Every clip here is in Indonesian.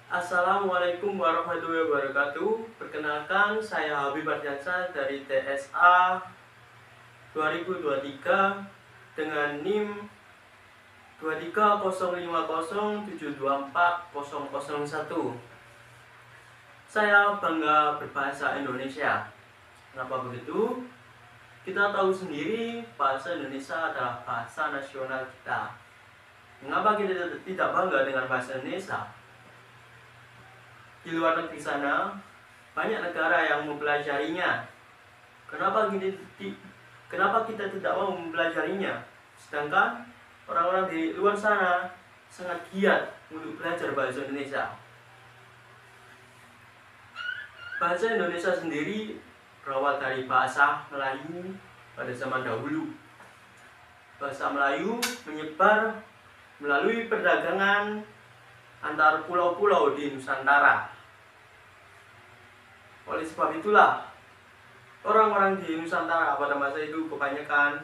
Assalamualaikum warahmatullahi wabarakatuh. Perkenalkan, saya Habib Ardiansyah dari TSA 2023 dengan NIM 23050724001. Saya bangga berbahasa Indonesia. Kenapa begitu? Kita tahu sendiri bahasa Indonesia adalah bahasa nasional kita. Mengapa kita tidak bangga dengan bahasa Indonesia? Di luar negeri sana banyak negara yang mempelajarinya. Kenapa kita tidak mau mempelajarinya? Sedangkan orang-orang di luar sana sangat giat untuk belajar bahasa Indonesia. Bahasa Indonesia sendiri berawal dari bahasa Melayu pada zaman dahulu. Bahasa Melayu menyebar melalui perdagangan antar pulau-pulau di Nusantara. Oleh sebab itulah, orang-orang di Nusantara pada masa itu kebanyakan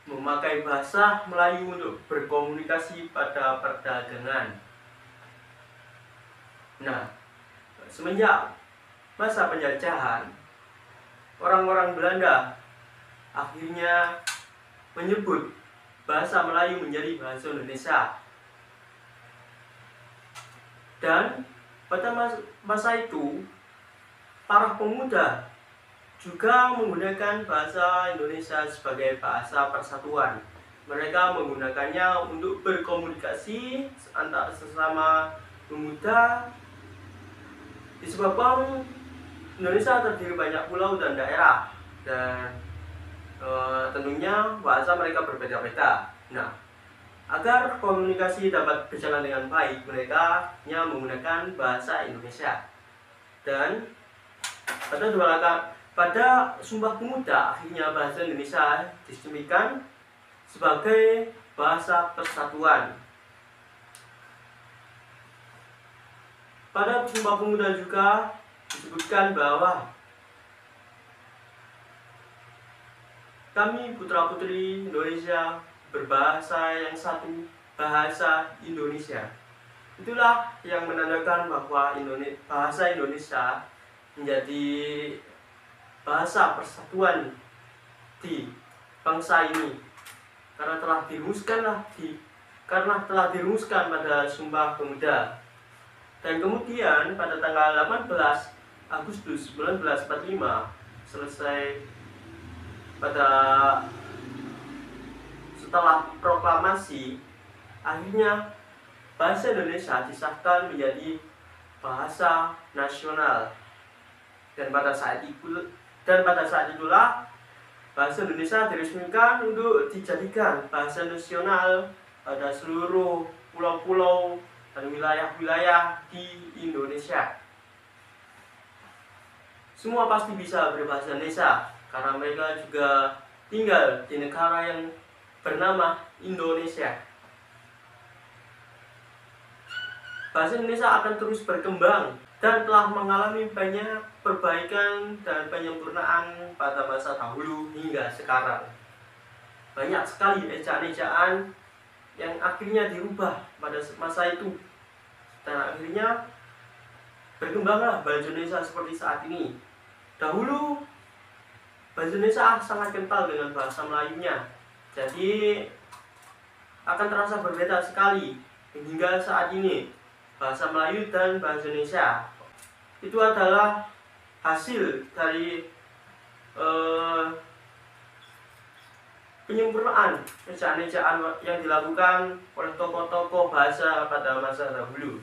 memakai bahasa Melayu untuk berkomunikasi pada perdagangan. Nah, semenjak masa penjajahan, orang-orang Belanda akhirnya menyebut bahasa Melayu menjadi bahasa Indonesia. Dan pada masa itu, para pemuda juga menggunakan bahasa Indonesia sebagai bahasa persatuan. Mereka menggunakannya untuk berkomunikasi antar sesama pemuda. Disebabkan Indonesia terdiri banyak pulau dan daerah, dan tentunya bahasa mereka berbeda-beda. Nah, agar komunikasi dapat berjalan dengan baik, mereka hanya menggunakan bahasa Indonesia. Dan pada Sumpah Pemuda, akhirnya bahasa Indonesia diresmikan sebagai bahasa persatuan. Pada Sumpah Pemuda juga disebutkan bahwa kami putra-putri Indonesia berbahasa yang satu, bahasa Indonesia. Itulah yang menandakan bahwa bahasa Indonesia menjadi bahasa persatuan di bangsa ini, karena telah dirumuskan pada Sumpah Pemuda. Dan kemudian pada tanggal 18 Agustus 1945 selesai setelah proklamasi, akhirnya bahasa Indonesia disahkan menjadi bahasa nasional. Dan pada saat itulah bahasa Indonesia diresmikan untuk dijadikan bahasa nasional pada seluruh pulau-pulau dan wilayah-wilayah di Indonesia. Semua pasti bisa berbahasa Indonesia, karena mereka juga tinggal di negara yang bernama Indonesia. Bahasa Indonesia akan terus berkembang dan telah mengalami banyak perbaikan dan penyempurnaan pada masa dahulu hingga sekarang. Banyak sekali ejaan-ejaan yang akhirnya dirubah pada masa itu, dan akhirnya berkembanglah bahasa Indonesia seperti saat ini. Dahulu bahasa Indonesia sangat kental dengan bahasa Melayunya, jadi akan terasa berbeda sekali hingga saat ini. Bahasa Melayu dan bahasa Indonesia itu adalah hasil dari penyempurnaan ejaan-ejaan yang dilakukan oleh tokoh-tokoh bahasa pada masa dahulu.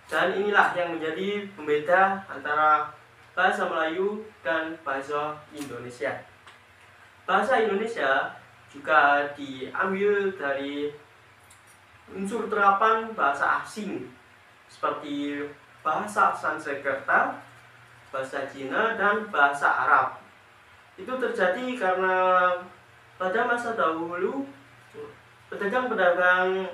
Dan inilah yang menjadi pembeda antara bahasa Melayu dan bahasa Indonesia. Bahasa Indonesia juga diambil dari unsur terapan bahasa asing seperti bahasa Sanskerta, bahasa Cina, dan bahasa Arab. Itu terjadi karena pada masa dahulu pedagang-pedagang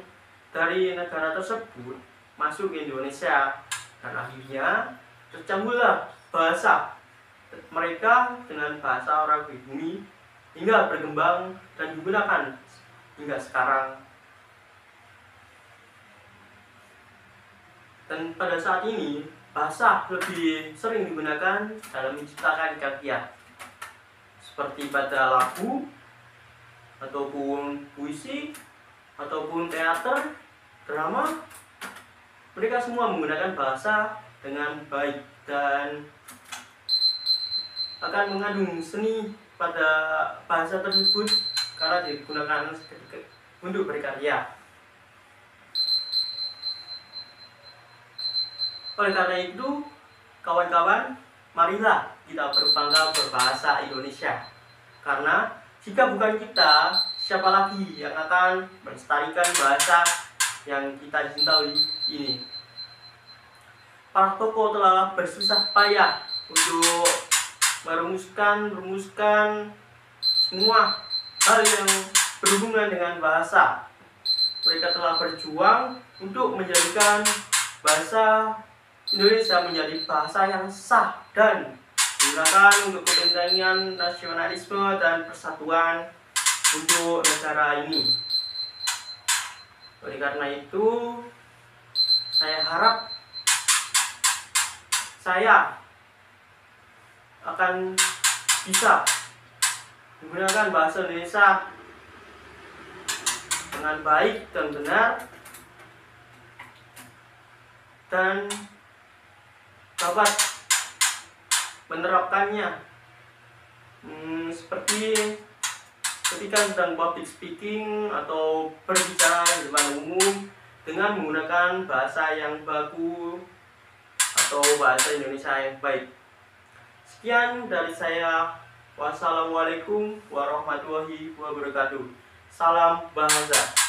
dari negara tersebut masuk ke Indonesia, dan akhirnya tercampurlah bahasa mereka dengan bahasa orang pribumi hingga berkembang dan digunakan hingga sekarang. Dan pada saat ini bahasa lebih sering digunakan dalam menciptakan karya, seperti pada lagu, ataupun puisi, ataupun teater, drama. Mereka semua menggunakan bahasa dengan baik dan akan mengandung seni pada bahasa tersebut karena digunakan untuk berkarya. Oleh karena itu, kawan-kawan, marilah kita berbangga berbahasa Indonesia. Karena jika bukan kita, siapa lagi yang akan melestarikan bahasa yang kita cintai ini? Para tokoh telah bersusah payah untuk merumuskan semua hal yang berhubungan dengan bahasa. Mereka telah berjuang untuk menjadikan bahasa Indonesia menjadi bahasa yang sah dan digunakan untuk kepentingan nasionalisme dan persatuan untuk negara ini. Oleh karena itu, saya harap saya akan bisa menggunakan bahasa Indonesia dengan baik dan benar, dan dapat menerapkannya seperti ketika sedang public speaking atau berbicara di depan umum dengan menggunakan bahasa yang baku atau bahasa Indonesia yang baik. Sekian dari saya. Wassalamualaikum warahmatullahi wabarakatuh. Salam bahasa.